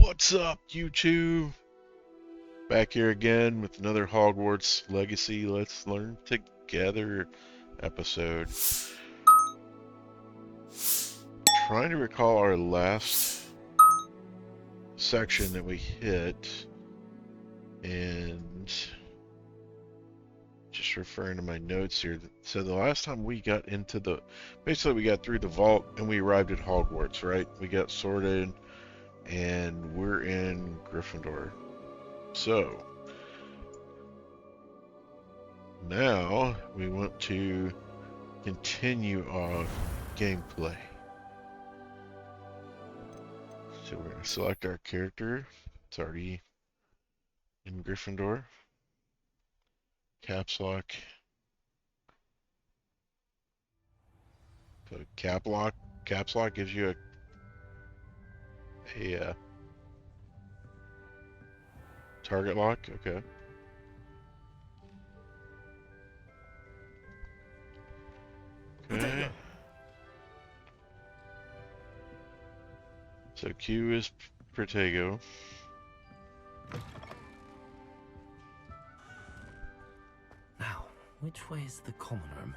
What's up, YouTube? Back here again with another Hogwarts Legacy Let's Learn Together episode. Trying to recall our last section that we hit, and just referring to my notes here. So the last time we got into basically we got through the vault and we arrived at Hogwarts, right? We got sorted and we're in Gryffindor. So now we want to continue our gameplay. So we're going to select our character. It's already in Gryffindor. Caps lock. Put caps lock gives you a target lock. Okay. Okay. So Q is Protego. Now, which way is the common room?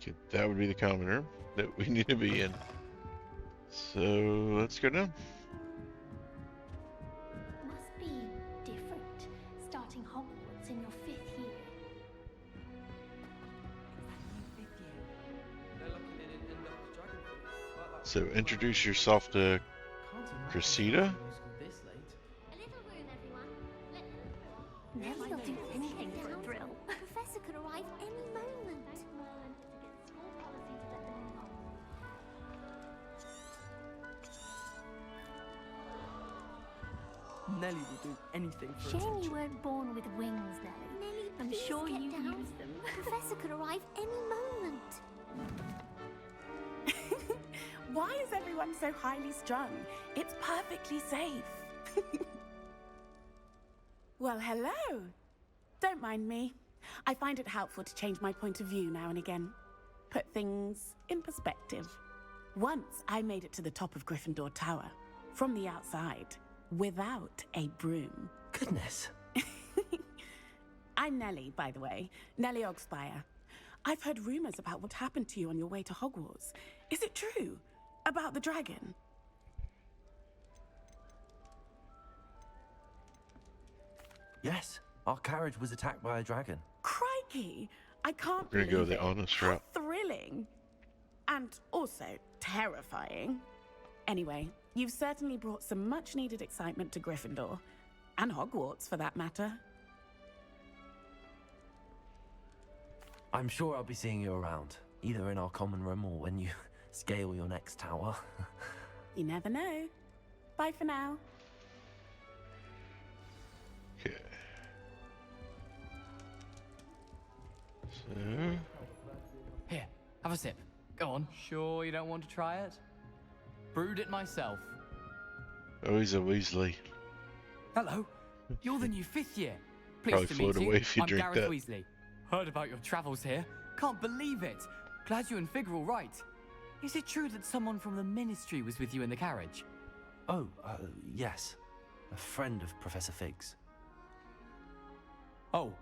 Okay, that would be the common room that we need to be in. So let's go down. Must be different starting Hogwarts in your 5th year. So introduce yourself to Cressida. A little room, everyone. Nelly will do anything for a thrill. The professor could arrive any moment. Nelly will do anything for Shame a you weren't born with wings, Nelly. Nelly, I'm please sure get you down. use them. The professor could arrive any moment. Why is everyone so highly strung? It's perfectly safe. Well, hello. Don't mind me. I find it helpful to change my point of view now and again. Put things in perspective. Once I made it to the top of Gryffindor Tower, from the outside, without a broom. Goodness. I'm Nelly, by the way. Nelly Ogspire. I've heard rumors about what happened to you on your way to Hogwarts. Is it true? About the dragon? Yes, our carriage was attacked by a dragon. Crikey! I can't We're gonna go believe the it. honest How route. thrilling. And also terrifying. Anyway, you've certainly brought some much-needed excitement to Gryffindor. And Hogwarts, for that matter. I'm sure I'll be seeing you around, either in our common room or when you scale your next tower. You never know. Bye for now. Okay. So Here, have a sip. Go on. Sure you don't want to try it? Brewed it myself. oh, he's a Weasley. Hello, you're the new 5th year. Probably Pleased to float meet you. away if you I'm drink Gareth that. Weasley. Heard about your travels here. Can't believe it. Glad you and Fig are all right. Is it true that someone from the Ministry was with you in the carriage? Oh, yes. A friend of Professor Fig's. Oh,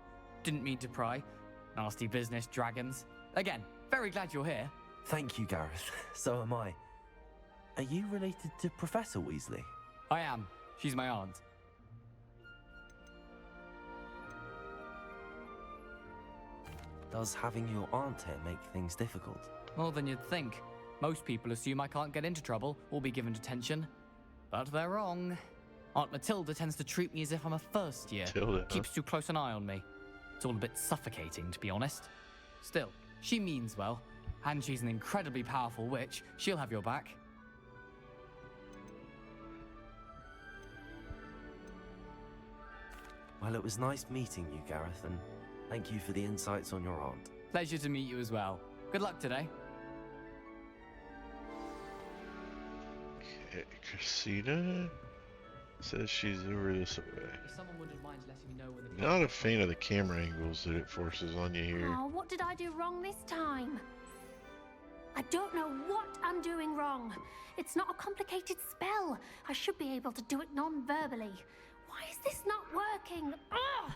didn't mean to pry. Nasty business, dragons. Again, very glad you're here. Thank you, Gareth. So am I. Are you related to Professor Weasley? I am. She's my aunt. Does having your aunt here make things difficult? More than you'd think. Most people assume I can't get into trouble or be given detention. But they're wrong. Aunt Matilda tends to treat me as if I'm a first year. Matilda, huh? Keeps too close an eye on me. It's all a bit suffocating, to be honest. Still, she means well. And she's an incredibly powerful witch. She'll have your back. Well, it was nice meeting you, Gareth, and thank you for the insights on your aunt. Pleasure to meet you as well. Good luck today. Okay, Cressida. Says she's over this way. If someone wouldn't mind letting me know when the Not a fan of the camera angles that it forces on you here. Oh, what did I do wrong this time? I don't know what I'm doing wrong. It's not a complicated spell. I should be able to do it non-verbally. Why is this not working? Ugh!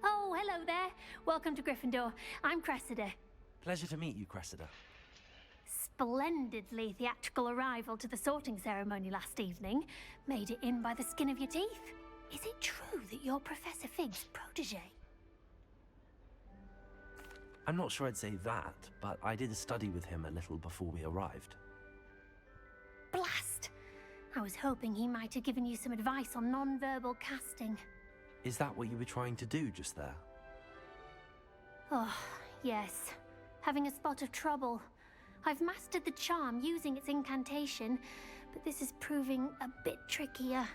Oh, hello there. Welcome to Gryffindor. I'm Cressida. Pleasure to meet you, Cressida. Splendidly theatrical arrival to the sorting ceremony last evening. Made it in by the skin of your teeth. Is it true that you're Professor Fig's protege? I'm not sure I'd say that, but I did study with him a little before we arrived. Blast! I was hoping he might have given you some advice on non-verbal casting. Is that what you were trying to do just there? Oh, yes. Having a spot of trouble. I've mastered the charm using its incantation, but this is proving a bit trickier.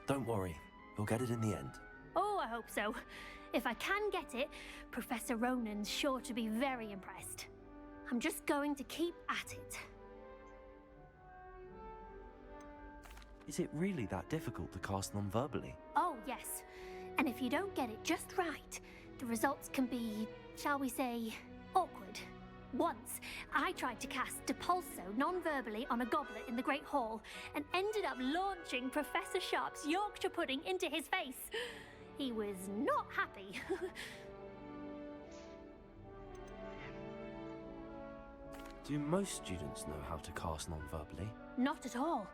Don't worry, we'll get it in the end. Oh, I hope so. If I can get it, Professor Ronan's sure to be very impressed. I'm just going to keep at it. Is it really that difficult to cast non-verbally? Oh, yes. And if you don't get it just right, the results can be, shall we say, awkward. Once, I tried to cast Depulso non-verbally on a goblet in the Great Hall and ended up launching Professor Sharp's Yorkshire pudding into his face. He was not happy. Do most students know how to cast non-verbally? Not at all.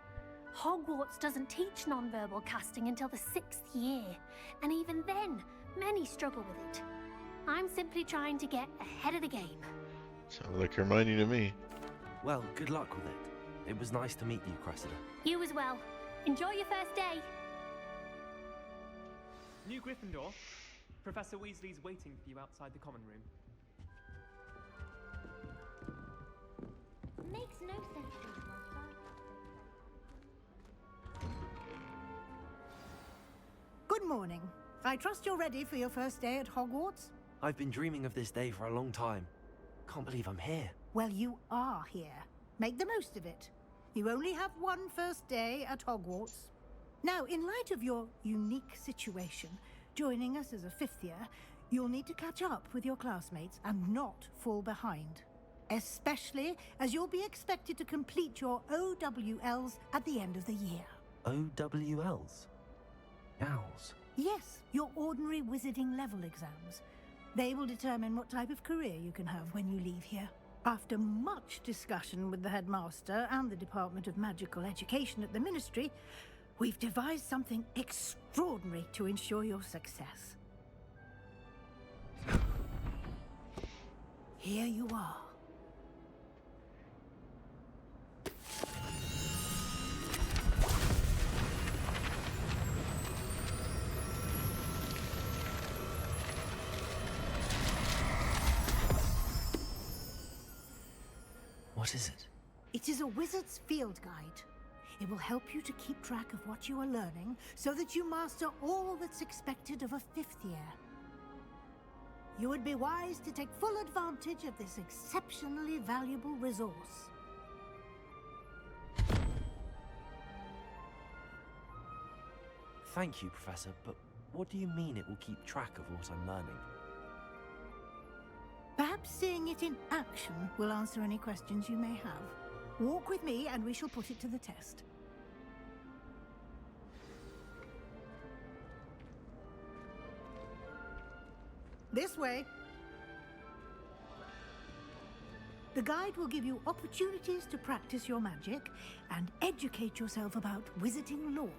Hogwarts doesn't teach non-verbal casting until the 6th year, and even then, many struggle with it. I'm simply trying to get ahead of the game. Sounds like Hermione to me. Well, good luck with it. It was nice to meet you, Cressida. You as well. Enjoy your first day. New Gryffindor. Professor Weasley's waiting for you outside the common room. Makes no sense to me, Good morning. I trust you're ready for your first day at Hogwarts? I've been dreaming of this day for a long time. Can't believe I'm here. Well, you are here. Make the most of it. You only have one first day at Hogwarts. Now, in light of your unique situation, joining us as a 5th year, you'll need to catch up with your classmates and not fall behind. Especially as you'll be expected to complete your OWLs at the end of the year. OWLs? Owls? Yes, your ordinary wizarding level exams. They will determine what type of career you can have when you leave here. After much discussion with the headmaster and the Department of Magical Education at the Ministry, we've devised something extraordinary to ensure your success. Here you are. What is it? It is a wizard's field guide. It will help you to keep track of what you are learning so that you master all that's expected of a 5th year. You would be wise to take full advantage of this exceptionally valuable resource. Thank you, Professor, but what do you mean it will keep track of what I'm learning? Perhaps seeing it in action will answer any questions you may have. Walk with me and we shall put it to the test. This way. The guide will give you opportunities to practice your magic and educate yourself about wizarding lore.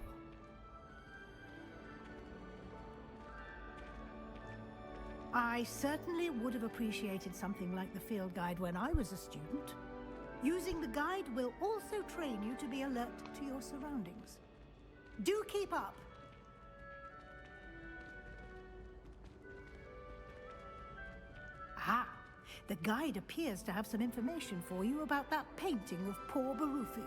I certainly would have appreciated something like the field guide when I was a student. Using the guide will also train you to be alert to your surroundings. Do keep up! Ah, the guide appears to have some information for you about that painting of poor Barufio.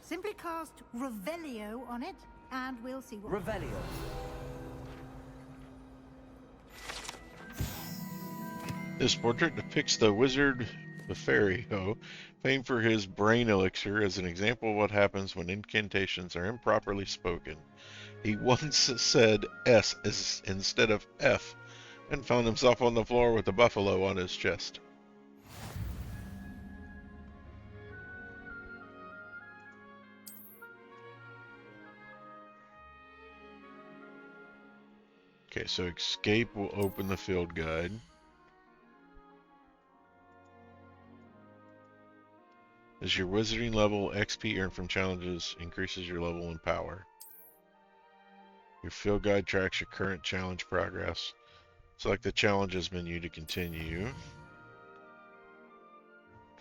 Simply cast Revelio on it, and we'll see what... Revelio. This portrait depicts the wizard Lothario, famed for his brain elixir, as an example of what happens when incantations are improperly spoken. He once said instead of F and found himself on the floor with a buffalo on his chest. Okay, so escape will open the field guide. As your wizarding level, XP earned from challenges increases your level and power. Your field guide tracks your current challenge progress. Select the challenges menu to continue.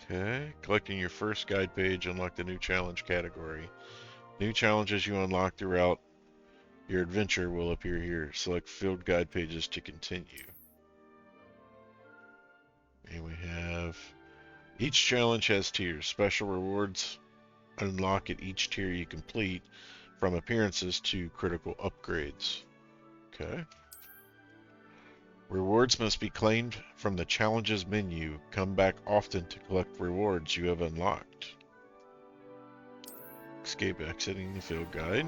Okay, collecting your first guide page, unlock the new challenge category. New challenges you unlock throughout your adventure will appear here. Select field guide pages to continue. And we have each challenge has tiers. Special rewards unlock at each tier you complete, from appearances to critical upgrades. Okay. Rewards must be claimed from the challenges menu. Come back often to collect rewards you have unlocked. Escape exiting the field guide.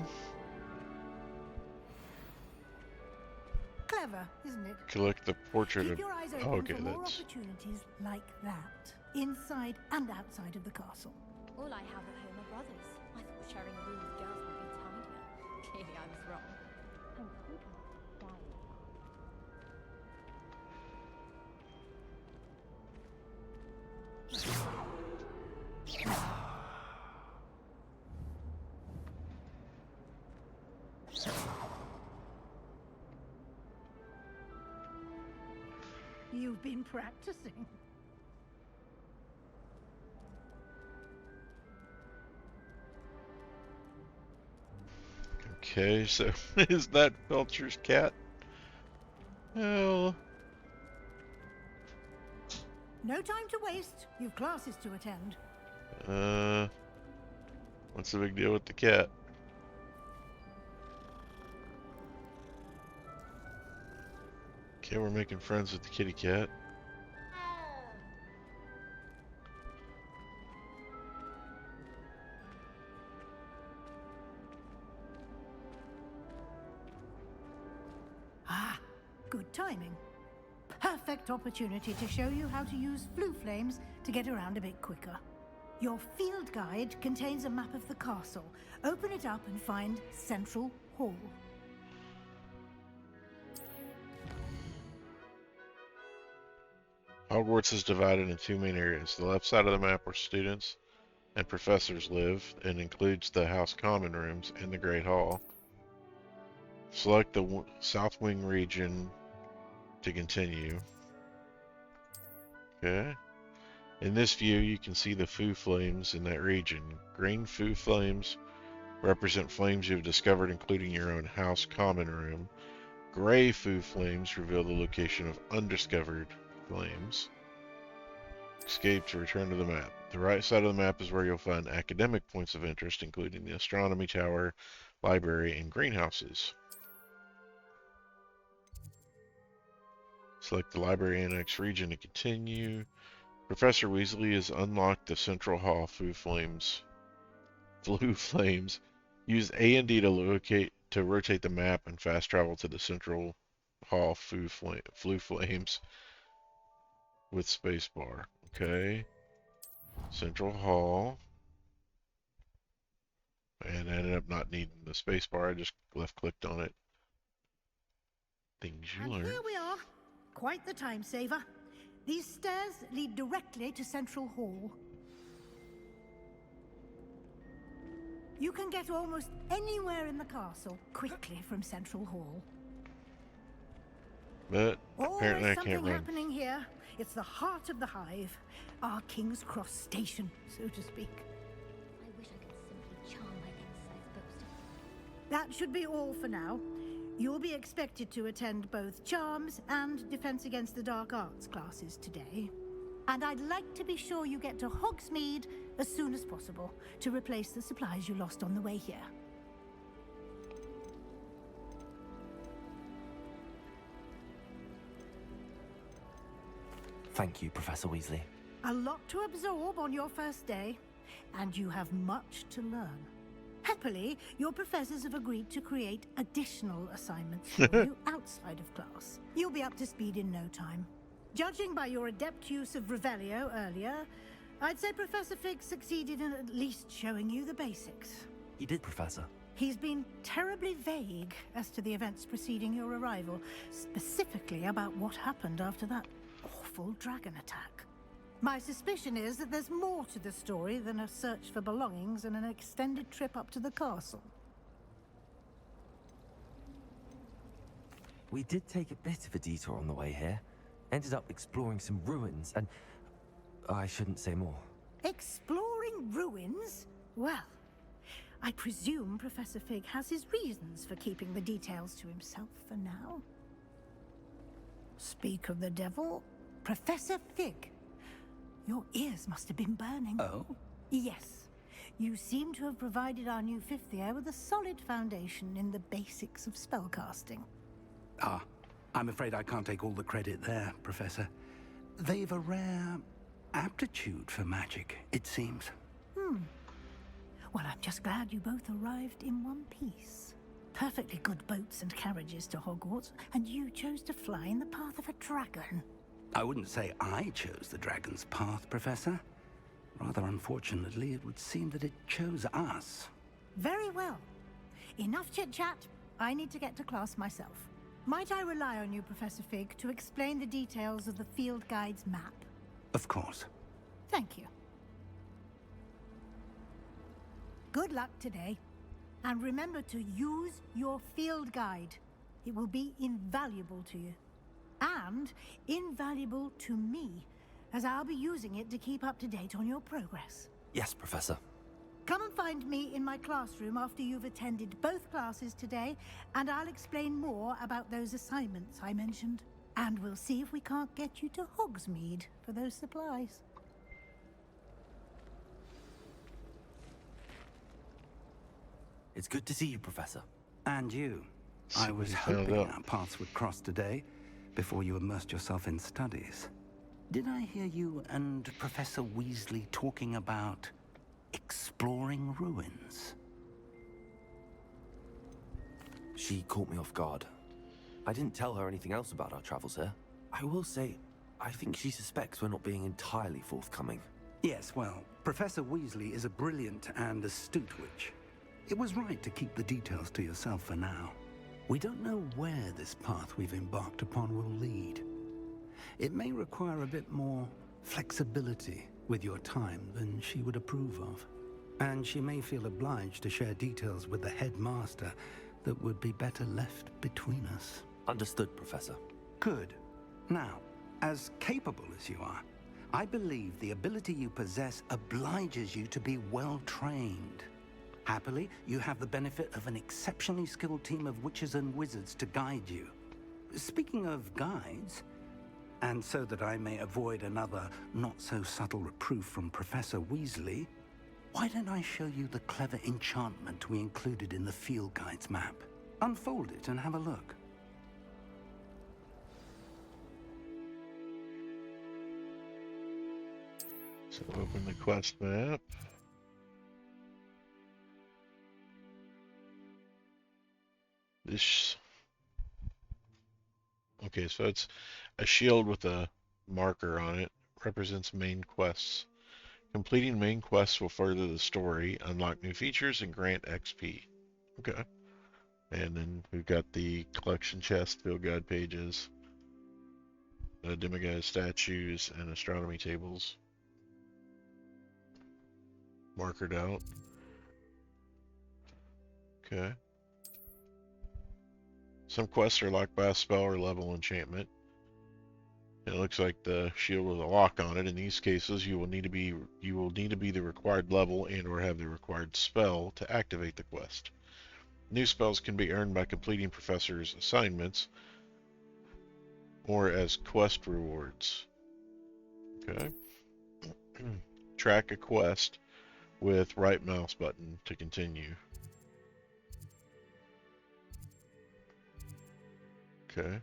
Clever, isn't it? Collect the portrait Keep of... your eyes open Oh, okay, for more that's... opportunities like that, inside and outside of the castle. All I have at home are brothers. I thought sharing a room with girls would be tidier. Clearly I was wrong. You've been practicing. Okay, so is that Belcher's cat? Well... No time to waste. You've classes to attend. What's the big deal with the cat? Okay, we're making friends with the kitty cat. Ah, good timing. Perfect opportunity to show you how to use flue flames to get around a bit quicker. Your field guide contains a map of the castle. Open it up and find Central Hall. Hogwarts is divided into two main areas. The left side of the map where students and professors live and includes the House Common Rooms and the Great Hall. Select the South Wing region to continue. Okay. In this view, you can see the foo flames in that region. Green foo flames represent flames you have discovered, including your own House Common Room. Gray foo flames reveal the location of undiscovered flames. Escape to return to the map. The right side of the map is where you'll find academic points of interest, including the astronomy tower, library, and greenhouses. Select the library annex region to continue. Professor Weasley has unlocked the Central Hall Foo Flames. Use A and D to rotate the map and fast travel to the Central Hall Foo Flames with spacebar. Okay. Central Hall. And I ended up not needing the spacebar. I just left clicked on it. Things you And learn. here we are. Quite the time saver. These stairs lead directly to Central Hall. You can get almost anywhere in the castle quickly from Central Hall. But apparently I Always can't something run. happening here. It's the heart of the hive. Our King's Cross station, so to speak. I wish I could simply charm my insides boasting. That should be all for now. You'll be expected to attend both Charms and Defense Against the Dark Arts classes today. And I'd like to be sure you get to Hogsmeade as soon as possible to replace the supplies you lost on the way here. Thank you, Professor Weasley. A lot to absorb on your first day, and you have much to learn. Happily, your professors have agreed to create additional assignments for you outside of class. You'll be up to speed in no time. Judging by your adept use of Revelio earlier, I'd say Professor Fig succeeded in at least showing you the basics. He did, Professor. He's been terribly vague as to the events preceding your arrival, specifically about what happened after that awful dragon attack. My suspicion is that there's more to the story than a search for belongings and an extended trip up to the castle. We did take a bit of a detour on the way here. Ended up exploring some ruins and... I shouldn't say more. Exploring ruins? Well, I presume Professor Fig has his reasons for keeping the details to himself for now. Speak of the devil, Professor Fig. Your ears must have been burning. Oh? Yes. You seem to have provided our new fifth year with a solid foundation in the basics of spellcasting. Ah, I'm afraid I can't take all the credit there, Professor. They've a rare aptitude for magic, it seems. Well, I'm just glad you both arrived in one piece. Perfectly good boats and carriages to Hogwarts, and you chose to fly in the path of a dragon. I wouldn't say I chose the dragon's path, Professor. Rather unfortunately, it would seem that it chose us. Very well. Enough chit-chat. I need to get to class myself. Might I rely on you, Professor Fig, to explain the details of the field guide's map? Of course. Thank you. Good luck today. And remember to use your field guide. It will be invaluable to you. And invaluable to me, as I'll be using it to keep up to date on your progress. Yes, Professor. Come and find me in my classroom after you've attended both classes today, and I'll explain more about those assignments I mentioned. And we'll see if we can't get you to Hogsmeade for those supplies. It's good to see you, Professor. And you. I was hoping our paths would cross today, before you immersed yourself in studies. Did I hear you and Professor Weasley talking about exploring ruins? She caught me off guard. I didn't tell her anything else about our travels here. I will say, I think she suspects we're not being entirely forthcoming. Yes, well, Professor Weasley is a brilliant and astute witch. It was right to keep the details to yourself for now. We don't know where this path we've embarked upon will lead. It may require a bit more flexibility with your time than she would approve of. And she may feel obliged to share details with the headmaster that would be better left between us. Understood, Professor. Good. Now, as capable as you are, I believe the ability you possess obliges you to be well trained. Happily, you have the benefit of an exceptionally skilled team of witches and wizards to guide you. Speaking of guides, and so that I may avoid another not-so-subtle reproof from Professor Weasley, why don't I show you the clever enchantment we included in the field guide's map? Unfold it and have a look. So open the quest map. This... Okay, so it's a shield with a marker on it. Represents main quests. Completing main quests will further the story, unlock new features, and grant XP. Okay. And then we've got the collection chest, field guide pages, demiguise statues, and astronomy tables. Markered out. Okay. Some quests are locked by a spell or level enchantment. It looks like the shield with a lock on it. In these cases, you will need to be the required level and or have the required spell to activate the quest. New spells can be earned by completing professors' assignments or as quest rewards. Okay. Track a quest with right mouse button to continue. Okay.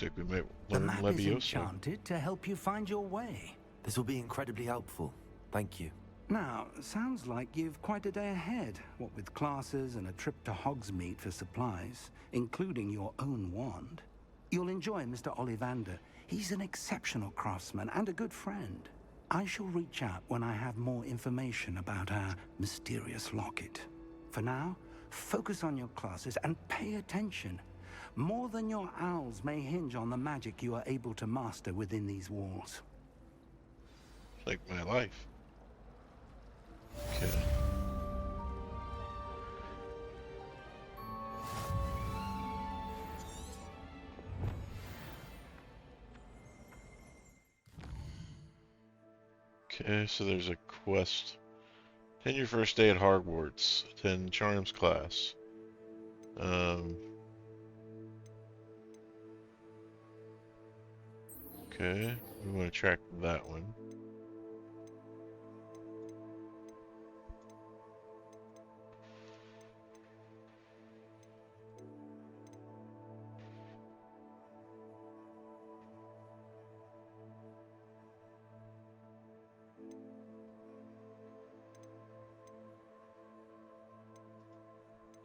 Looks like we might The learn map is Levioso. enchanted to help you find your way. This will be incredibly helpful. Thank you. Now, sounds like you've quite a day ahead, what with classes and a trip to Hogsmeade for supplies, including your own wand. You'll enjoy Mr. Ollivander. He's an exceptional craftsman and a good friend. I shall reach out when I have more information about our mysterious locket. For now, focus on your classes and pay attention. More than your owls may hinge on the magic you are able to master within these walls. Like my life. Okay. Okay, so there's a quest. Attend your first day at Hogwarts. Attend Charms class. Okay, we want to track that one.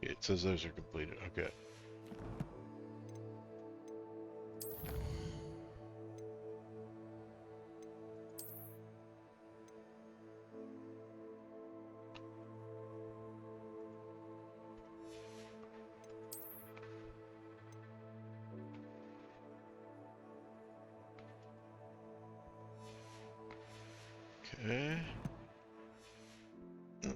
It says those are completed. Okay. Okay. The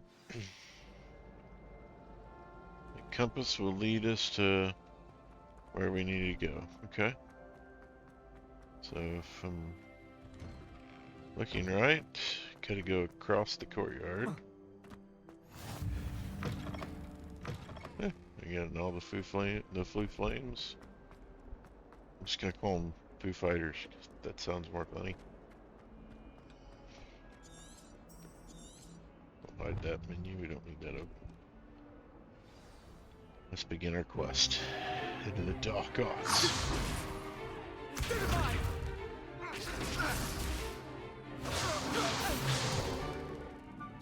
compass will lead us to where we need to go. Okay. So if I'm looking right, gotta go across the courtyard. Yeah, we got all the foo flames. I'm just gonna call them Foo Fighters, 'cause that sounds more funny. Don't hide that menu, we don't need that open. Let's begin our quest. Head to the Dark Arts. Is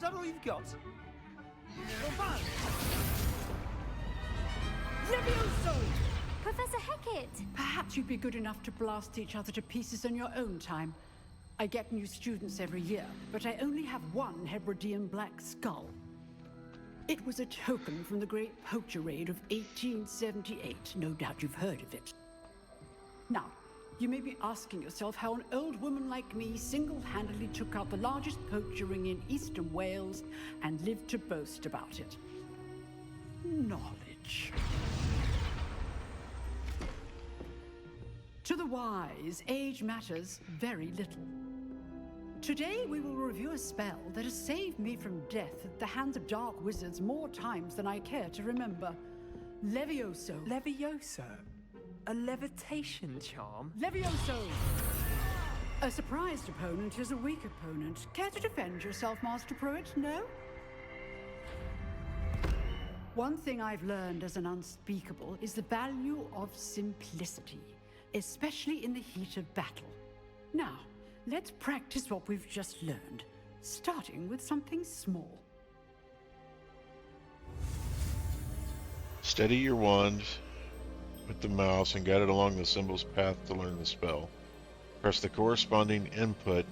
that all you've got? Levioso! Professor Hecat! Perhaps you'd be good enough to blast each other to pieces in your own time. I get new students every year, but I only have one Hebridean black skull. It was a token from the Great Poacher Raid of 1878. No doubt you've heard of it. Now, you may be asking yourself how an old woman like me single-handedly took out the largest poacher ring in eastern Wales and lived to boast about it. Knowledge. To the wise, age matters very little. Today we will review a spell that has saved me from death at the hands of dark wizards more times than I care to remember. Levioso. Levioso? A levitation charm? Levioso! A surprised opponent is a weak opponent. Care to defend yourself, Master Pruitt? No? One thing I've learned as an unspeakable is the value of simplicity, especially in the heat of battle. Now, let's practice what we've just learned, starting with something small. Steady your wand with the mouse and guide it along the symbol's path to learn the spell. Press the corresponding input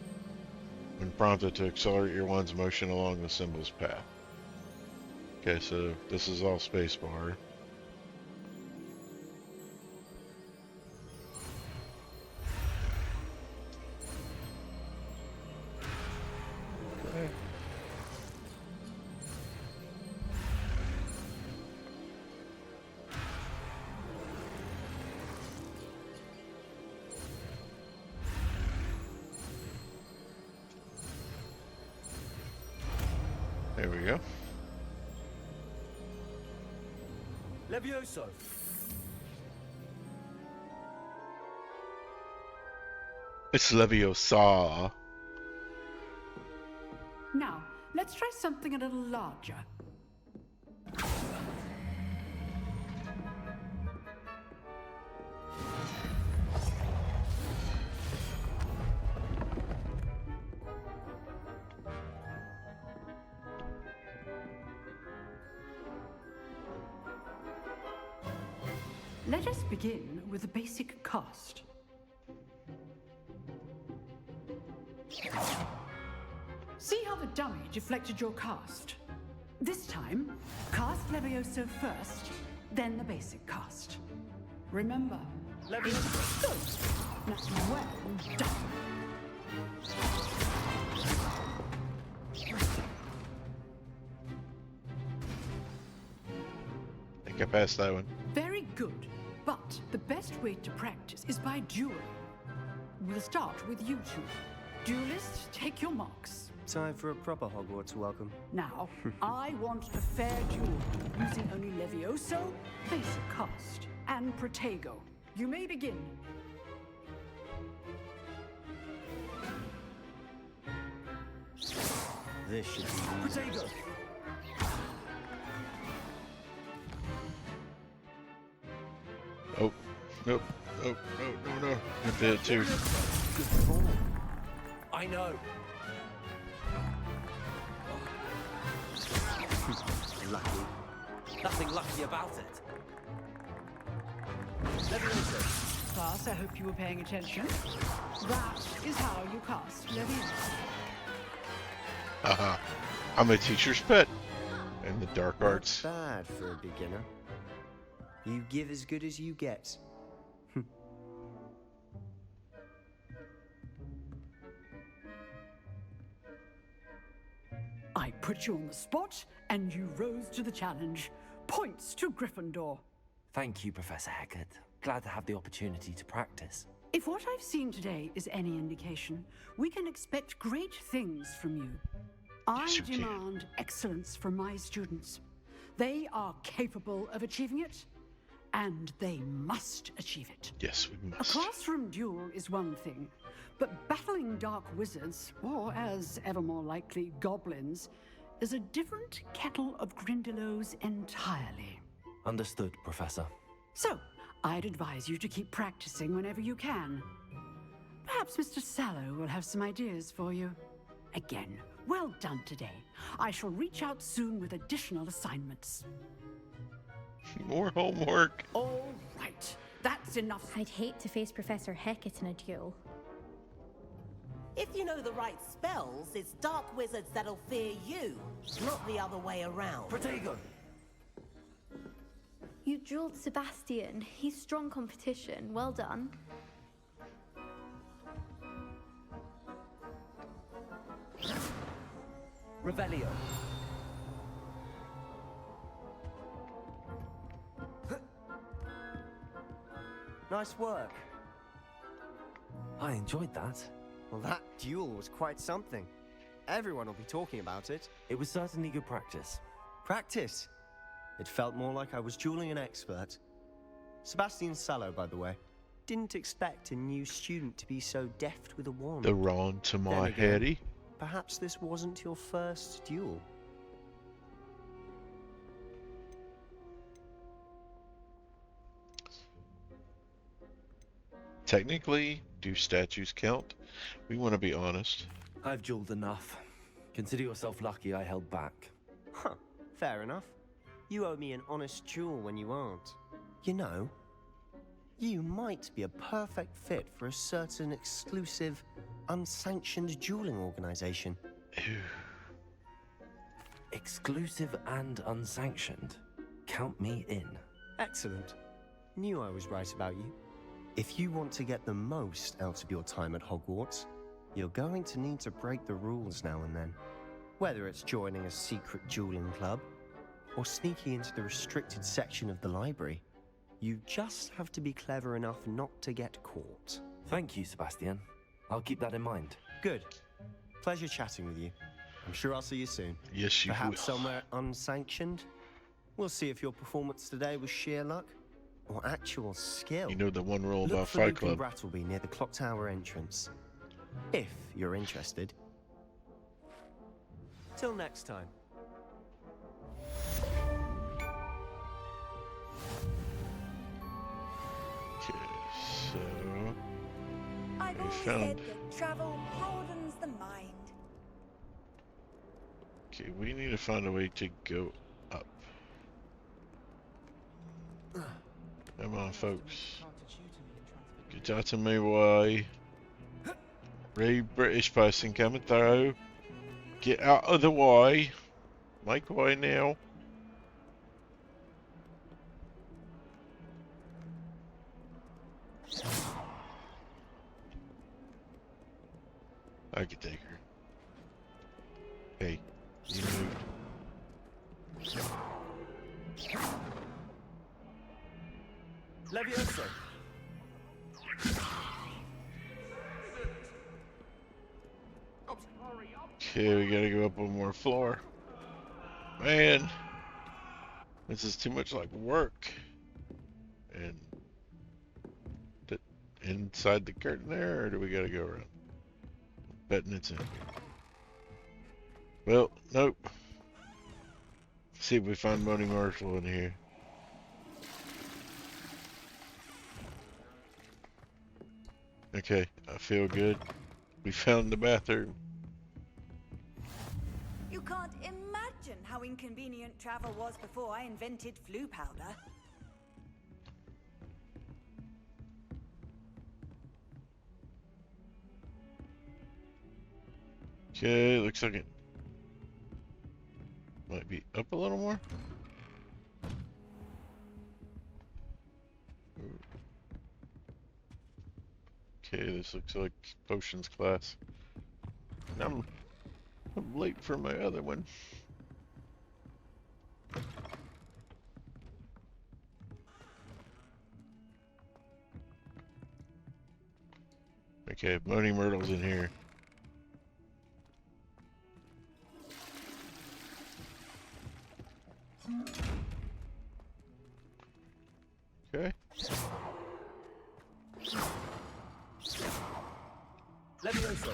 when prompted to accelerate your wand's motion along the symbol's path. Okay, so this is all spacebar. Okay. There we go. Levioso. It's Leviosa. Now, let's try something a little larger. Let us begin with the basic cast. See how the dummy deflected your cast? This time, cast Levioso first, then the basic cast. Remember, Levioso. Good. Now, well done. I think I passed that one. Very good. But the best way to practice is by dueling. We'll start with you two. Duelists, take your marks. Time for a proper Hogwarts welcome. Now, I want a fair duel, using only Levioso, basic cast, and Protego. You may begin. This should be Protego! Oh, nope, nope, no. I did it too. good performance. I know. Lucky. Nothing lucky about it. Levioso. Class, I hope you were paying attention. That is how you cast Levioso. Haha, I'm a teacher's pet. And the dark arts. Not bad for a beginner. You give as good as you get. I put you on the spot, and you rose to the challenge. Points to Gryffindor. Thank you, Professor Hecat. Glad to have the opportunity to practice. If what I've seen today is any indication, we can expect great things from you. I Yes, you can. demand excellence from my students. They are capable of achieving it, and they must achieve it. Yes, we A must. classroom duel is one thing, but battling dark wizards, or as ever more likely, goblins, is a different kettle of Grindylows entirely. Understood, Professor. So, I'd advise you to keep practicing whenever you can. Perhaps Mr. Sallow will have some ideas for you. Again, well done today. I shall reach out soon with additional assignments. More homework. All right, that's enough. I'd hate to face Professor Hecat in a duel. If you know the right spells, it's dark wizards that'll fear you, not the other way around. Protego. You dueled Sebastian. He's strong competition. Well done. Revelio. Nice work. I enjoyed that. Well, that duel was quite something. Everyone will be talking about it. It was certainly good practice. Practice. It felt more like I was dueling an expert. Sebastian Sallow, by the way. Didn't expect a new student to be so deft with a wand. The Ron to my Then again, Hetty. Perhaps this wasn't your first duel. Technically, do statues count? We want to be honest. I've dueled enough. Consider yourself lucky I held back. Huh, fair enough. You owe me an honest duel when you aren't. You know, you might be a perfect fit for a certain exclusive, unsanctioned dueling organization. Exclusive and unsanctioned. Count me in. Excellent. Knew I was right about you. If you want to get the most out of your time at Hogwarts, you're going to need to break the rules now and then. Whether it's joining a secret dueling club, or sneaking into the restricted section of the library, you just have to be clever enough not to get caught. Thank you, Sebastian. I'll keep that in mind. Good. Pleasure chatting with you. I'm sure I'll see you soon. Yes, you Perhaps will. somewhere unsanctioned? We'll see if your performance today was sheer luck or actual skill. You know the one rule Look about for Fight Lucan Club. Brattleby near the clock tower entrance. If you're interested. Till next time. Okay, so I've we always found. said that travel broadens the mind. Okay, we need to find a way to go up. Am on, folks. Get out of my way. Rude British person coming through. Get out of the way. Make way now. I could take her. Hey, you moved. Levioso. Okay, we gotta go up one more floor. Man, this is too much like work. And inside the curtain there, or do we gotta go around? Betting it's in here. Well, nope. See if we find Money Marshall in here. Okay, I feel good. We found the bathroom. You can't imagine how inconvenient travel was before I invented flu powder. Okay, looks like it might be up a little more. Okay, this looks like potions class. I'm late for my other one. Okay, Moaning Myrtle's in here. Okay. Levioso.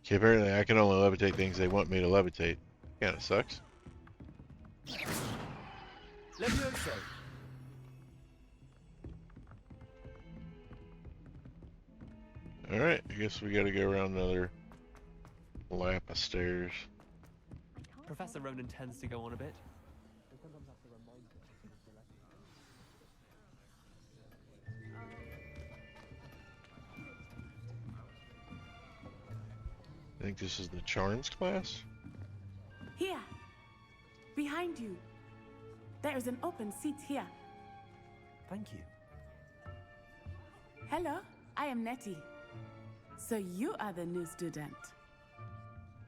Okay, apparently I can only levitate things they want me to levitate. Kinda sucks. Levioso. Alright, I guess we gotta go around another lap of stairs. Professor Ronan tends to go on a bit. I think this is the Charms class? Here. Behind you. There is an open seat here. Thank you. Hello, I am Nettie. So you are the new student.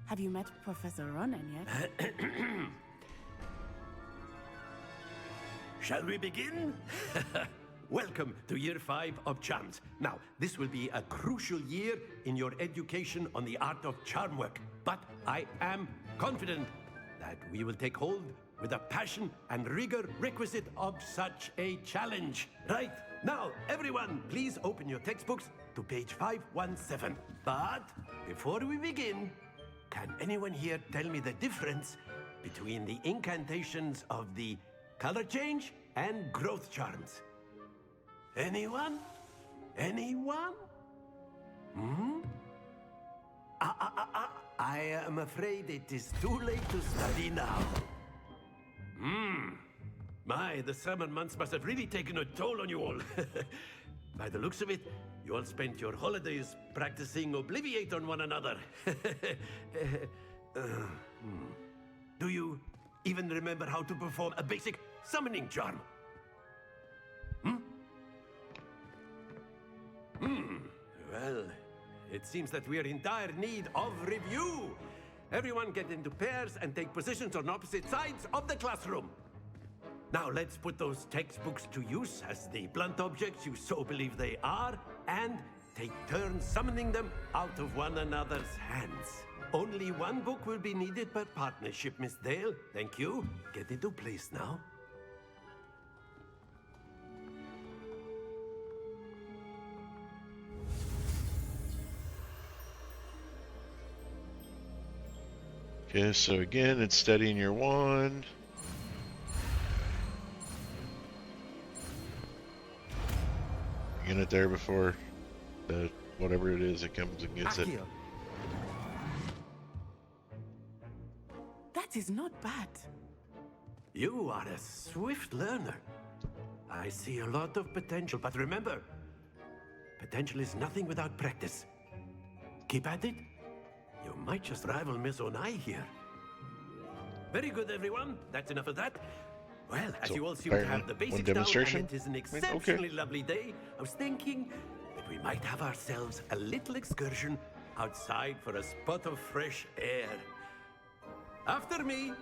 Have you met Professor Ronan yet? Shall we begin? Welcome to Year 5 of Charms. Now, this will be a crucial year in your education on the art of charm work. But I am confident that we will take hold with the passion and rigor requisite of such a challenge. Right, now, everyone, please open your textbooks to page 517. But before we begin, can anyone here tell me the difference between the incantations of the color change and growth charms? Anyone? Anyone? Hmm? I am afraid it is too late to study now. My, the summer months must have really taken a toll on you all. By the looks of it, you all spent your holidays practicing Obliviate on one another. Do you even remember how to perform a basic summoning charm? Well, it seems that we are in dire need of review. Everyone get into pairs and take positions on opposite sides of the classroom. Now let's put those textbooks to use as the blunt objects you so believe they are, and take turns summoning them out of one another's hands. Only one book will be needed per partnership, Miss Dale. Thank you. Get into place now. Okay, so again, it's steadying your wand. Get it there before the whatever it is, it comes and gets it. That is not bad. You are a swift learner. I see a lot of potential, but remember, potential is nothing without practice. Keep at it. You might just rival Miss Onai here. Very good, everyone. That's enough of that. Well, as So, you all seem to have the basics down, demonstration? and it is an Okay. exceptionally lovely day, I was thinking that we might have ourselves a little excursion outside for a spot of fresh air. After me.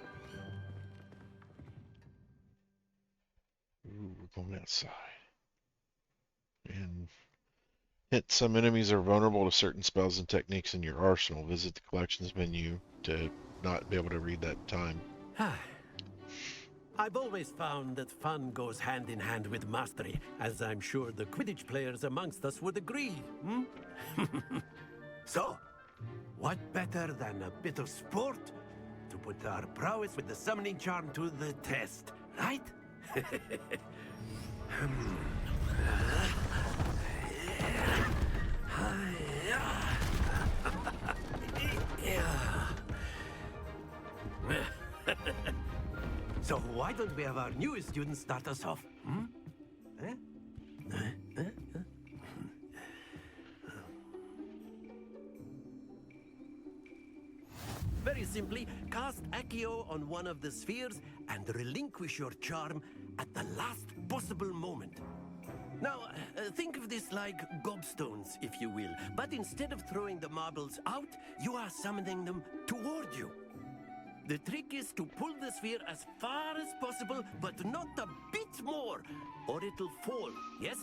Ooh, we're going outside. And hit some enemies are vulnerable to certain spells and techniques in your arsenal. Visit the collections menu to not be able to read that time. I've always found that fun goes hand in hand with mastery, as I'm sure the Quidditch players amongst us would agree. So, what better than a bit of sport to put our prowess with the summoning charm to the test, right? So why don't we have our newest student start us off? Very simply, cast Accio on one of the spheres and relinquish your charm at the last possible moment. Now, think of this like gobstones, if you will, but instead of throwing the marbles out, you are summoning them toward you. The trick is to pull the sphere as far as possible, but not a bit more, or it'll fall, yes?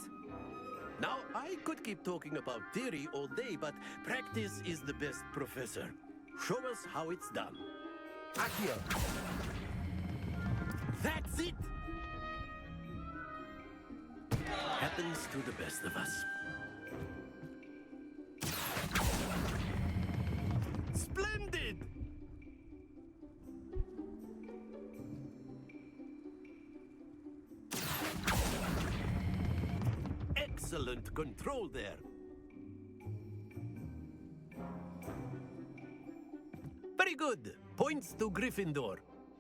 Now, I could keep talking about theory all day, but practice is the best professor. Show us how it's done. Accio. That's it! Happens to the best of us. Splendid! Excellent control there. Very good. Points to Gryffindor.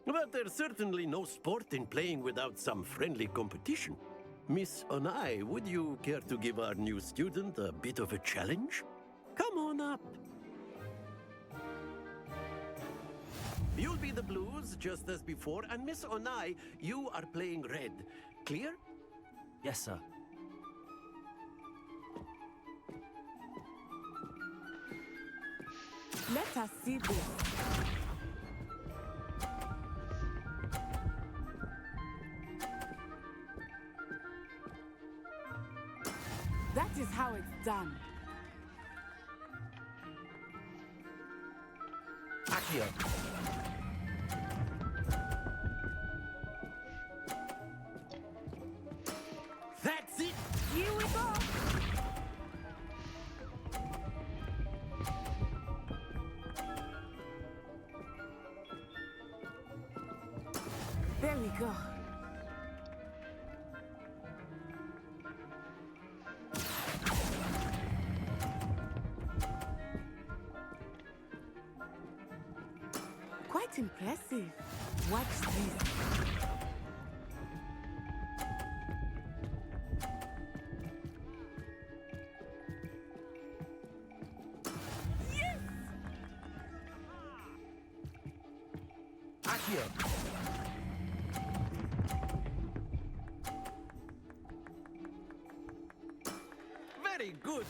But there's certainly no sport in playing without some friendly competition. Miss Onai, would you care to give our new student a bit of a challenge? Come on up. You'll be the blues, just as before, and Miss Onai, you are playing red. Clear? Yes, sir. Let us see this. That is how it's done. Accio. That's it! Here we go! There we go. Quite impressive. Watch this. Yes! Accio. Very good.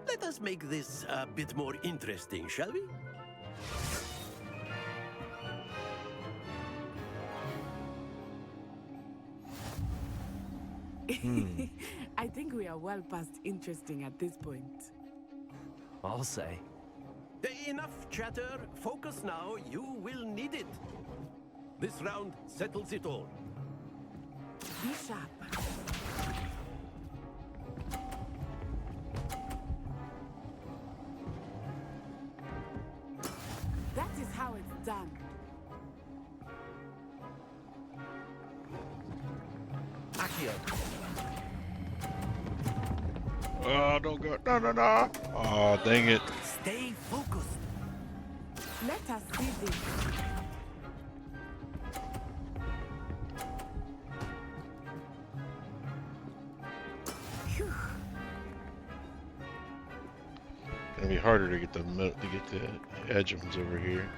Let us make this a bit more interesting, shall we? I think we are well past interesting at this point. I'll say. Enough chatter. Focus now. You will need it. This round settles it all. Be sharp. That is how it's done. Accio. Oh, don't go. No, no, no. Oh, dang it. Stay focused. Let us see this. Phew. Gonna be harder to get the edge ones over here.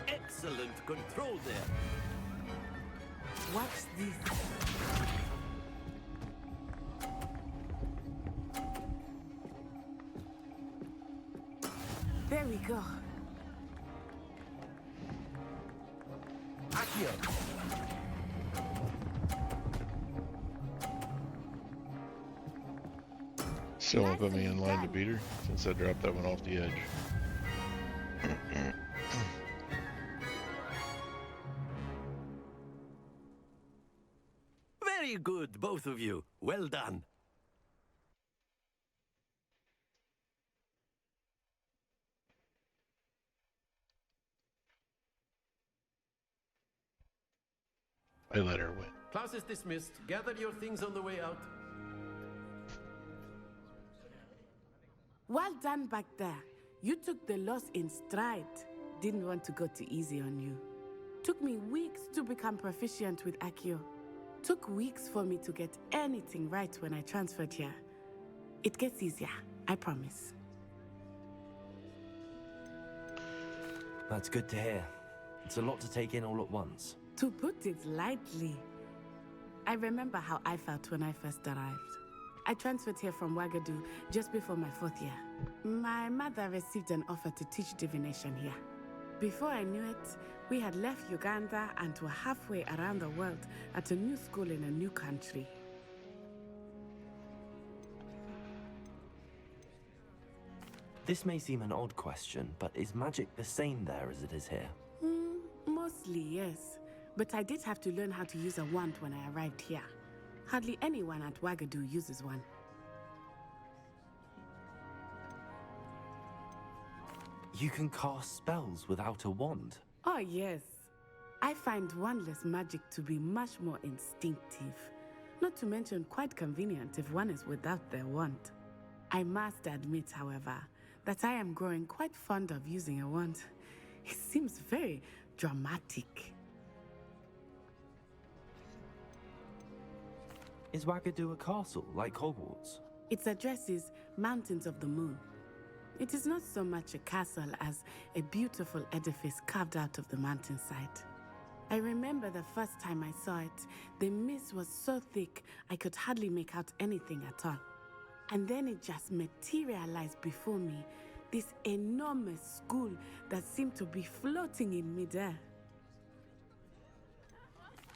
Excellent control there. Watch this. There we go. Accio. Still won't put me in line to beat her since I dropped that one off the edge. Very good, both of you. Well done. I let her win. Class is dismissed. Gather your things on the way out. Well done back there. You took the loss in stride. Didn't want to go too easy on you. Took me weeks to become proficient with Accio. Took weeks for me to get anything right when I transferred here. It gets easier, I promise. That's good to hear. It's a lot to take in all at once. To put it lightly, I remember how I felt when I first arrived. I transferred here from Wagadu just before my 4th year. My mother received an offer to teach divination here. Before I knew it, we had left Uganda and were halfway around the world at a new school in a new country. This may seem an odd question, but is magic the same there as it is here? Mostly, yes. But I did have to learn how to use a wand when I arrived here. Hardly anyone at Wagadu uses one. You can cast spells without a wand? Oh, yes. I find wandless magic to be much more instinctive. Not to mention quite convenient if one is without their wand. I must admit, however, that I am growing quite fond of using a wand. It seems very dramatic. Is Wagadu a castle, like Hogwarts? Its address is Mountains of the Moon. It is not so much a castle as a beautiful edifice carved out of the mountainside. I remember the first time I saw it, the mist was so thick I could hardly make out anything at all. And then it just materialized before me, this enormous school that seemed to be floating in midair.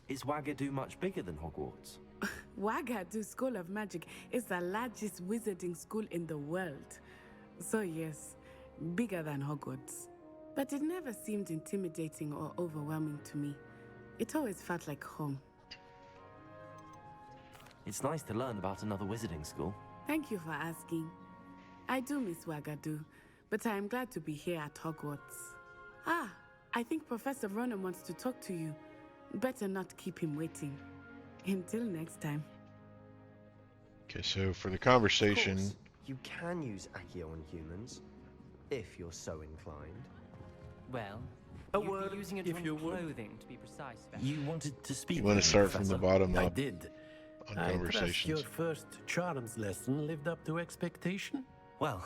Is Wagadu much bigger than Hogwarts? Wagadu School of Magic is the largest wizarding school in the world. So yes, bigger than Hogwarts. But it never seemed intimidating or overwhelming to me. It always felt like home. It's nice to learn about another wizarding school. Thank you for asking. I do miss Wagadu, but I am glad to be here at Hogwarts. Ah, I think Professor Ronan wants to talk to you. Better not keep him waiting. Until next time. Okay, so for the conversation... Of course, you can use Accio on humans, if you're so inclined. Well, A you'd word, be using it if on you would. clothing, to be precise. You wanted to speak. You want to start from the bottom I up did. on I trust conversations. your first charms lesson lived up to expectation? Well,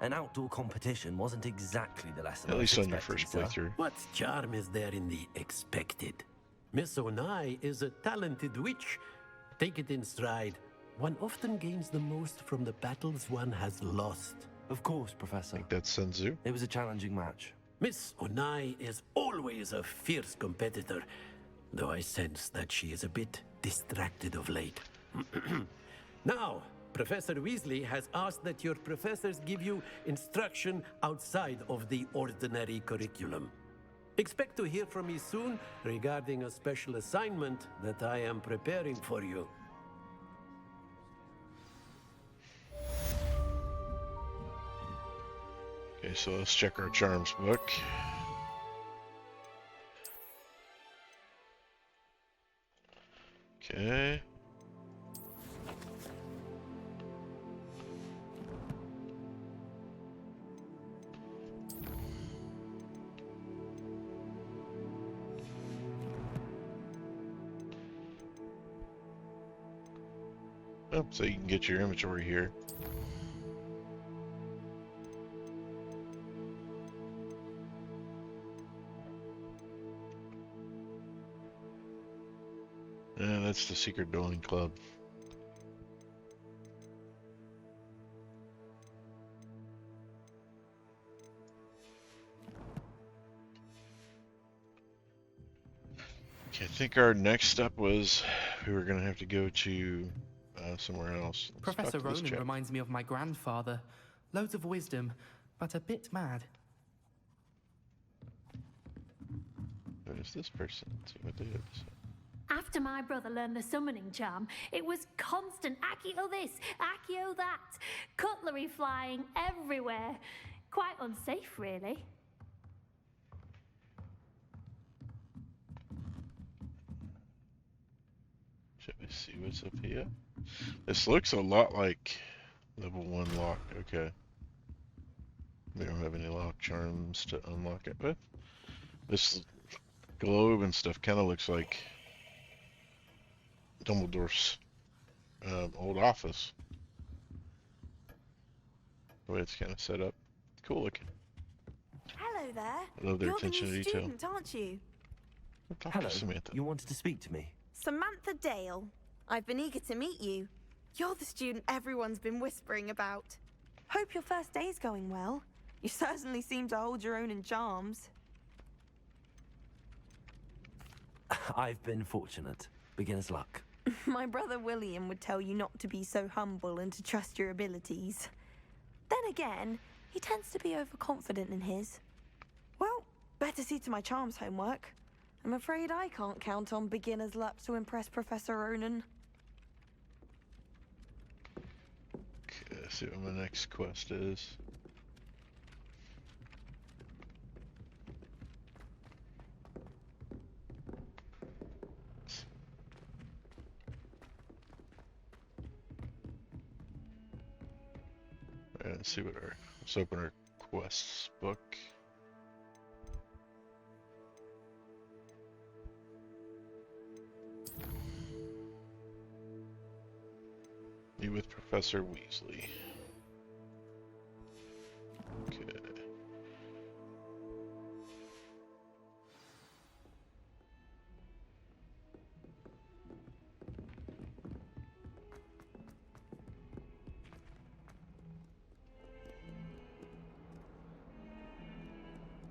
an outdoor competition wasn't exactly the lesson. At I was least on your expecting, first sir. playthrough. What charm is there in the expected? Miss Onai is a talented witch. Take it in stride. One often gains the most from the battles one has lost. Of course, Professor. Think that's Sun Tzu? It was a challenging match. Miss Onai is always a fierce competitor, though I sense that she is a bit distracted of late. Now, Professor Weasley has asked that your professors give you instruction outside of the ordinary curriculum. Expect to hear from me soon regarding a special assignment that I am preparing for you. Okay, so let's check our charms book. Okay. Oh, so you can get your inventory here. Yeah, that's the secret dueling club. Okay, I think our next step was we were gonna have to go to somewhere else. Let's talk Professor to this Ronan chap. reminds me of my grandfather. Loads of wisdom, but a bit mad. Who is this person? Let's see what they have to say. After my brother learned the summoning charm, it was constant Accio this, Accio that, cutlery flying everywhere. Quite unsafe, really. Should we see what's up here? This looks a lot like level 1 lock. Okay. We don't have any lock charms to unlock it with. This globe and stuff kind of looks like Dumbledore's old office. The way it's kind of set up. Cool looking. Hello there. I love their You're the attention to new detail. student, aren't you? Talk Hello. to Samantha. You wanted to speak to me? Samantha Dale. I've been eager to meet you. You're the student everyone's been whispering about. Hope your first day's going well. You certainly seem to hold your own in charms. I've been fortunate. Beginner's luck. My brother William would tell you not to be so humble and to trust your abilities. Then again, he tends to be overconfident in his. Well, better see to my charms homework. I'm afraid I can't count on beginner's luck to impress Professor Ronan. Okay, let's see what my next quest is. Alright, let's see what let's open our quests book. Meet with Professor Weasley. Okay.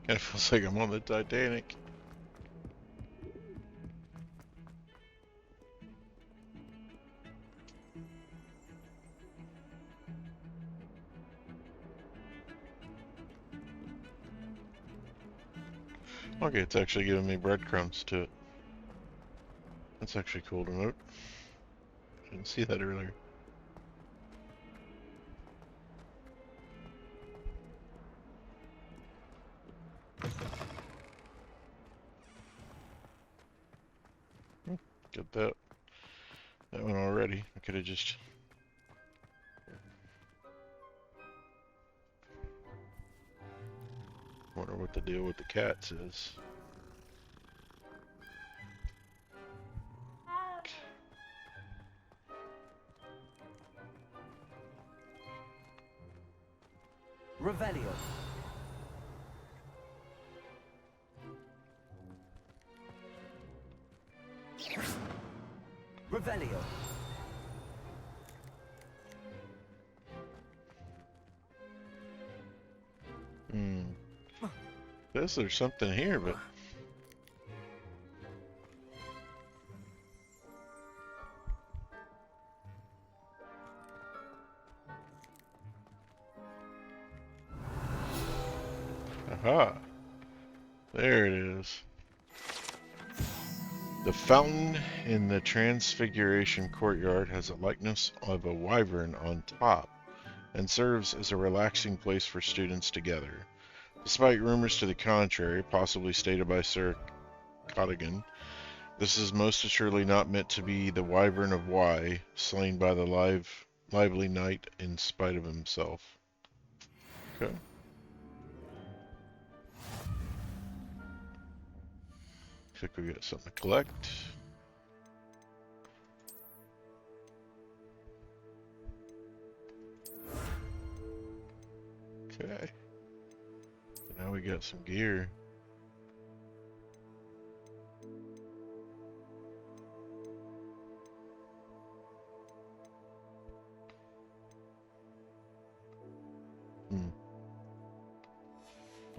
Kinda feels like I'm on the Titanic. Okay, it's actually giving me breadcrumbs to it. That's actually cool to note. I didn't see that earlier. Got that one already. I could have just wonder what the deal with the cats is. Revelio. Revelio. There's something here, but aha! There it is. The fountain in the Transfiguration Courtyard has a likeness of a wyvern on top and serves as a relaxing place for students to gather. Despite rumors to the contrary, possibly stated by Sir Cadogan, This is most assuredly not meant to be the Wyvern of Y, slain by the lively knight in spite of himself. Okay. Looks like we got something to collect. Okay. Now we got some gear.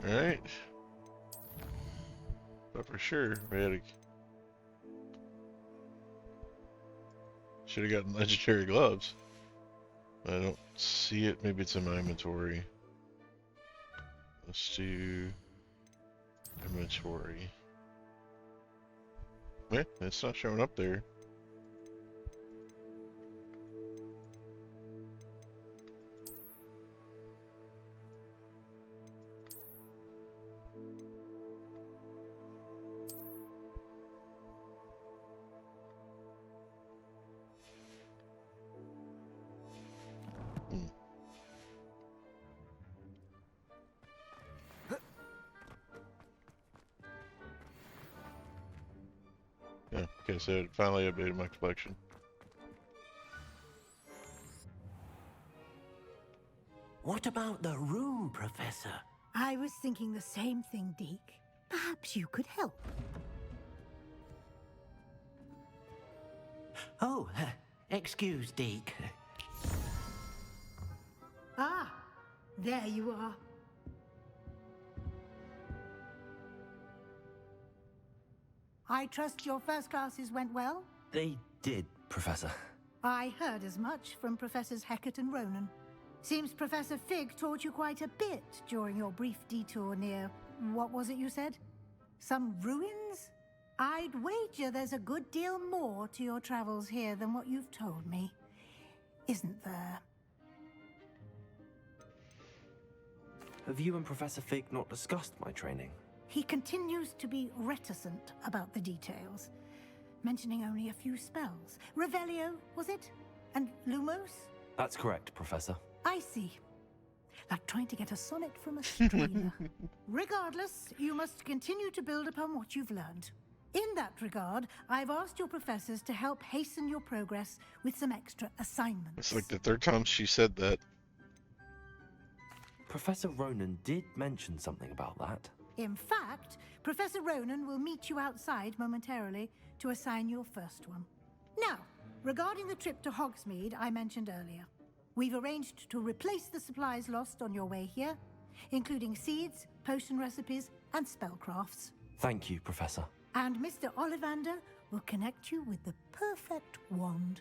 Alright. But for sure, we had should have gotten legendary gloves. I don't see it. Maybe it's in my inventory. Let's do inventory. Yeah, it's not showing up there. Yeah, okay, so it finally updated my collection. What about the room, Professor? I was thinking the same thing, Deke. Perhaps you could help. Oh, excuse, Deke. Ah, there you are. I trust your first classes went well? They did, Professor. I heard as much from Professors Hecat and Ronan. Seems Professor Fig taught you quite a bit during your brief detour near... what was it you said? Some ruins? I'd wager there's a good deal more to your travels here than what you've told me. Isn't there? Have you and Professor Fig not discussed my training? He continues to be reticent about the details, mentioning only a few spells. Revelio, was it? And Lumos? That's correct, Professor. I see. Like trying to get a sonnet from a streamer. Regardless, you must continue to build upon what you've learned. In that regard, I've asked your professors to help hasten your progress with some extra assignments. It's like the third time she said that. Professor Ronan did mention something about that. In fact, Professor Ronan will meet you outside momentarily to assign your first one. Now, regarding the trip to Hogsmeade I mentioned earlier, we've arranged to replace the supplies lost on your way here, including seeds, potion recipes, and spellcrafts. Thank you, Professor. And Mr. Ollivander will connect you with the perfect wand.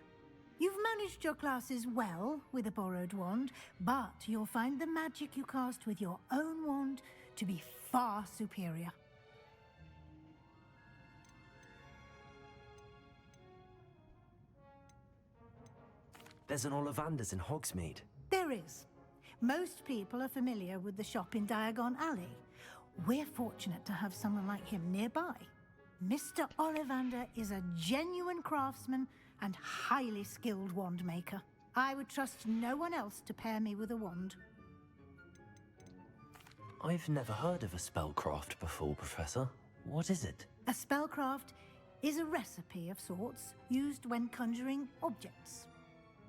You've managed your classes well with a borrowed wand, but you'll find the magic you cast with your own wand to be far superior. There's an Ollivander's in Hogsmeade. There is. Most people are familiar with the shop in Diagon Alley. We're fortunate to have someone like him nearby. Mr. Ollivander is a genuine craftsman and highly skilled wand maker. I would trust no one else to pair me with a wand. I've never heard of a spellcraft before, Professor. What is it? A spellcraft is a recipe of sorts used when conjuring objects.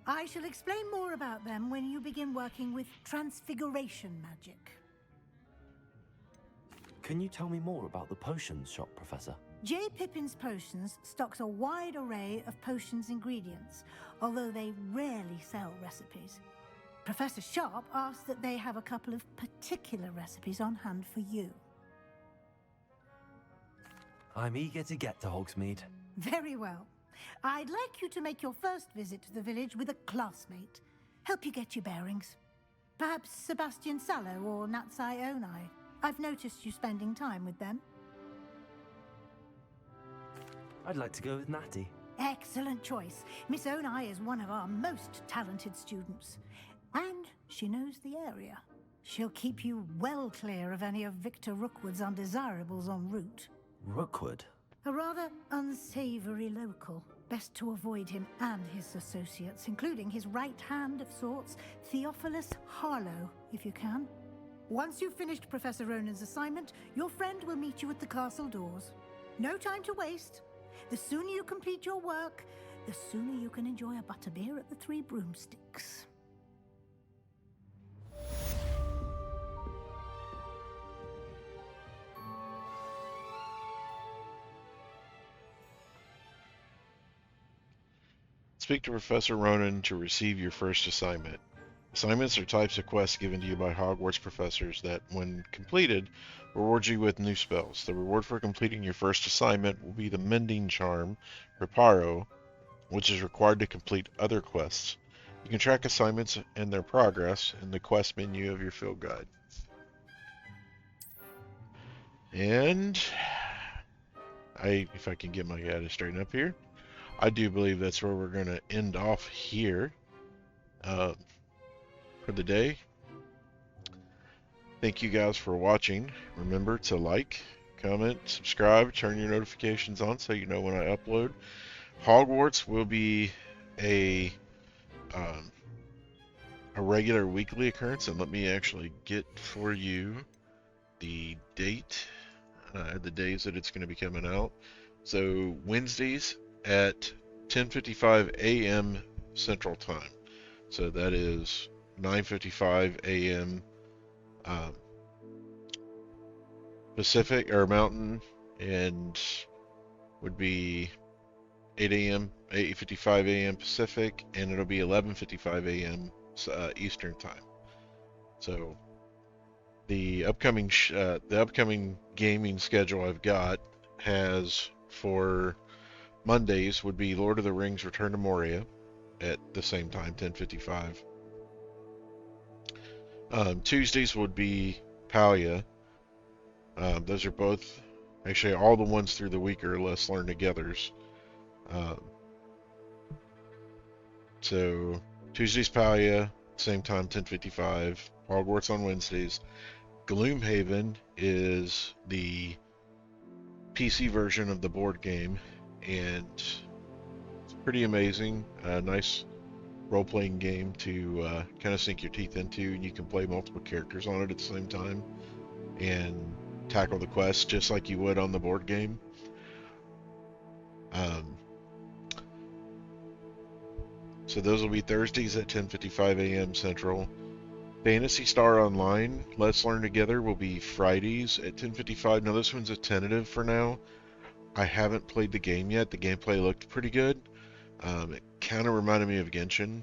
I shall explain more about them when you begin working with transfiguration magic. Can you tell me more about the potions shop, Professor? J. Pippin's Potions stocks a wide array of potions ingredients, although they rarely sell recipes. Professor Sharp asked that they have a couple of particular recipes on hand for you. I'm eager to get to Hogsmeade. Very well. I'd like you to make your first visit to the village with a classmate. Help you get your bearings. Perhaps Sebastian Sallow or Natsai Onai. I've noticed you spending time with them. I'd like to go with Natty. Excellent choice. Miss Onai is one of our most talented students. And she knows the area. She'll keep you well clear of any of Victor Rookwood's undesirables en route. Rookwood? A rather unsavory local. Best to avoid him and his associates, including his right hand of sorts, Theophilus Harlow, if you can. Once you've finished Professor Ronan's assignment, your friend will meet you at the castle doors. No time to waste. The sooner you complete your work, the sooner you can enjoy a butterbeer at the Three Broomsticks. Speak to Professor Ronan to receive your first assignment. Assignments are types of quests given to you by Hogwarts professors that, when completed, reward you with new spells. The reward for completing your first assignment will be the Mending Charm, Reparo, which is required to complete other quests. You can track assignments and their progress in the quest menu of your field guide. And if I can get my guy to straighten up here, I do believe that's where we're going to end off here for the day. Thank you guys for watching. Remember to like, comment, subscribe, turn your notifications on so you know when I upload. Hogwarts will be a regular weekly occurrence, and let me actually get for you the date, the days that it's going to be coming out. So Wednesdays at 10:55 a.m. Central Time. So that is 9:55 a.m. Pacific or Mountain, and would be 8:55 a.m. Pacific, and it'll be 11:55 a.m. Eastern Time. So the upcoming gaming schedule I've got has for Mondays would be Lord of the Rings Return to Moria at the same time, 10:55. Tuesdays would be Palia. Those are both, actually all the ones through the week are Let's Learn Togethers. So Tuesdays Palia, same time, 10:55. Hogwarts on Wednesdays. Gloomhaven is the PC version of the board game, and it's pretty amazing. Nice role-playing game to kind of sink your teeth into, and you can play multiple characters on it at the same time and tackle the quests just like you would on the board game. So those will be Thursdays at 10:55 a.m. Central. Phantasy Star Online, Let's Learn Together, will be Fridays at 10:55. Now this one's a tentative for now. I haven't played the game yet. The gameplay looked pretty good. It kind of reminded me of Genshin.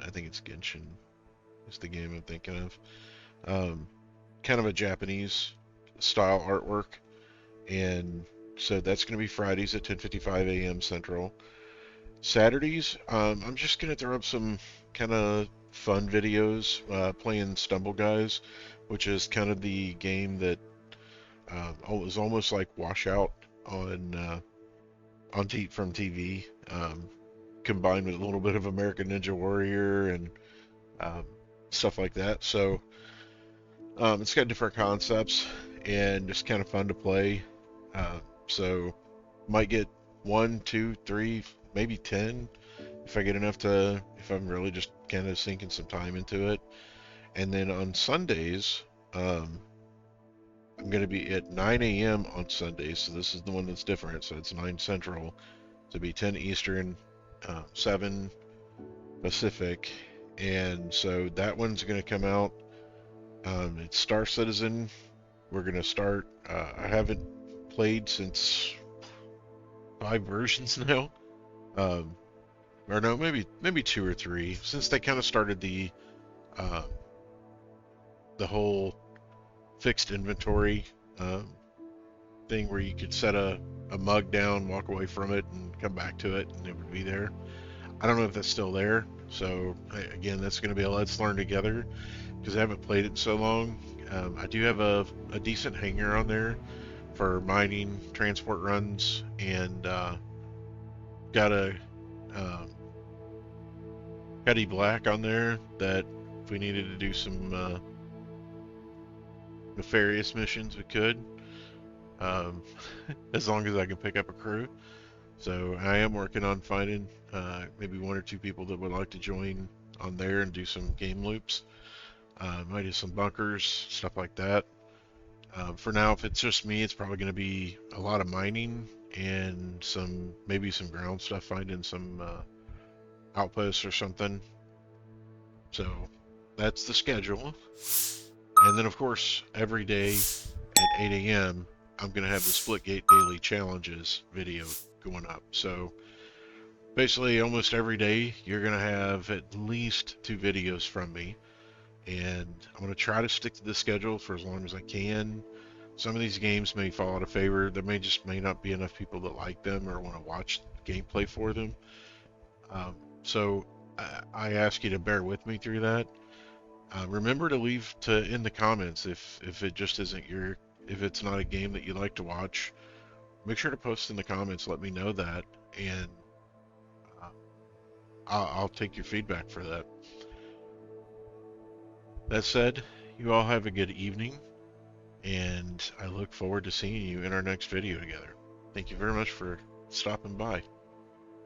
I think it's Genshin is the game I'm thinking of. Kind of a Japanese style artwork. And so that's going to be Fridays at 10:55 a.m. Central. Saturdays, I'm just going to throw up some kind of fun videos playing Stumble Guys, which is kind of the game that was almost like Washout on from TV, combined with a little bit of American Ninja Warrior and stuff like that. So it's got different concepts and just kind of fun to play. So might get 1, 2, 3, maybe 10 if I get enough to, if I'm really just kind of sinking some time into it. And then on Sundays, I'm going to be at 9 a.m. on Sundays, so this is the one that's different. So it's 9 Central, so it'll be 10 Eastern, 7 Pacific, and so that one's going to come out. It's Star Citizen. We're going to start. I haven't played since 5 versions now, or no, maybe 2 or 3, since they kind of started the whole fixed inventory thing where you could set a mug down, walk away from it, and come back to it, and it would be there. I don't know if that's still there. So again, that's going to be a Let's Learn Together because I haven't played it in so long. I do have a decent hangar on there for mining, transport runs, and got a Petty Black on there that if we needed to do some nefarious missions, we could. as long as I can pick up a crew. So I am working on finding maybe one or two people that would like to join on there and do some game loops. Might do some bunkers, stuff like that. For now, if it's just me, it's probably going to be a lot of mining and maybe some ground stuff, finding some outposts or something. So that's the schedule. And then, of course, every day at 8 a.m., I'm going to have the Splitgate Daily Challenges video going up. So basically, almost every day, you're going to have at least 2 videos from me. And I'm going to try to stick to the schedule for as long as I can. Some of these games may fall out of favor. There may not be enough people that like them or want to watch gameplay for them. So I ask you to bear with me through that. Remember to leave in the comments if it just isn't if it's not a game that you like to watch. Make sure to post in the comments. Let me know that, and I'll take your feedback for that. That said, you all have a good evening, and I look forward to seeing you in our next video together. Thank you very much for stopping by.